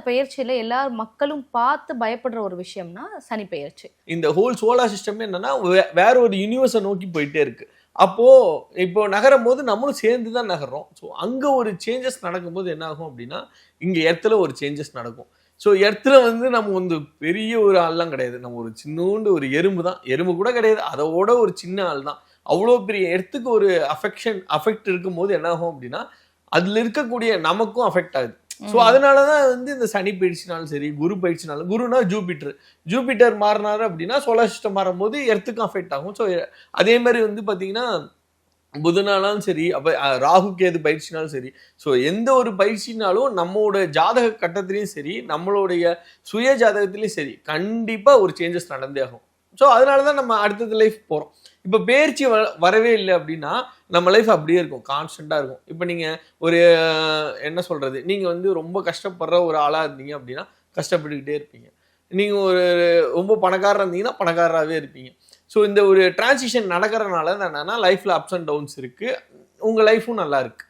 பெயர்ச்சியில எல்லார் மக்களும் பார்த்து பயப்படுற ஒரு விஷயம்னா சனி பெயர்ச்சி. இந்த ஹோல் சோலார் சிஸ்டம் என்னன்னா வேற ஒரு யூனிவர்ஸை நோக்கி போயிட்டே இருக்கு. அப்போ இப்போ நகரும் போது நம்மளும் சேர்ந்து தான் நகர்றோம். ஸோ அங்கே ஒரு சேஞ்சஸ் நடக்கும்போது என்ன ஆகும் அப்படின்னா இங்கே எர்த்தில் ஒரு சேஞ்சஸ் நடக்கும். ஸோ எர்த்தில் வந்து நம்ம வந்து பெரிய ஒரு ஆள்லாம் கிடையாது, நம்ம ஒரு சின்னோண்டு ஒரு எறும்பு தான், எறும்பு கூட கிடையாது, அதோட ஒரு சின்ன ஆள் தான். அவ்வளோ பெரிய எர்த்துக்கு ஒரு அஃபெக்ட் இருக்கும்போது என்ன ஆகும் அப்படின்னா அதில் இருக்கக்கூடிய நமக்கும் அஃபெக்ட் ஆகுது. ஸோ அதனால தான் வந்து இந்த சனி பயிற்சினாலும் சரி, குரு பயிற்சினாலும், குருனா ஜூபிட்டர் மாறினாரு அப்படின்னா சோலார் சிஸ்டம் மாறும்போது எர்த்துக்கும் அஃபெக்ட் ஆகும். ஸோ அதே மாதிரி வந்து பார்த்தீங்கன்னா புதனாலும் சரி, அப்போ ராகு கேது பயிற்சினாலும் சரி, ஸோ எந்த ஒரு பயிற்சினாலும் நம்மளோட ஜாதக கட்டத்திலையும் சரி, நம்மளுடைய சுய ஜாதகத்திலையும் சரி, கண்டிப்பாக ஒரு சேஞ்சஸ் நடந்தே ஆகும். ஸோ அதனால தான் நம்ம அடுத்தது லைஃப் போகிறோம். இப்போ பெயர்ச்சி வரவே இல்லை அப்படின்னா நம்ம லைஃப் அப்படியே இருக்கும், கான்ஸ்டண்ட்டாக இருக்கும். இப்போ நீங்கள் ஒரு என்ன சொல்கிறது, நீங்கள் வந்து ரொம்ப கஷ்டப்படுற ஒரு ஆளாக இருந்தீங்க அப்படின்னா கஷ்டப்பட்டுக்கிட்டே இருப்பீங்க. நீங்கள் ஒரு ரொம்ப பணக்காரராக இருந்தீங்கன்னா பணக்காரராகவே இருப்பீங்க. ஸோ இந்த ஒரு டிரான்சிஷன் நடக்கிறனால என்னன்னா லைஃப்பில் அப்ஸ் அண்ட் டவுன்ஸ் இருக்குது, உங்கள் லைஃப்பும் நல்லா இருக்குது.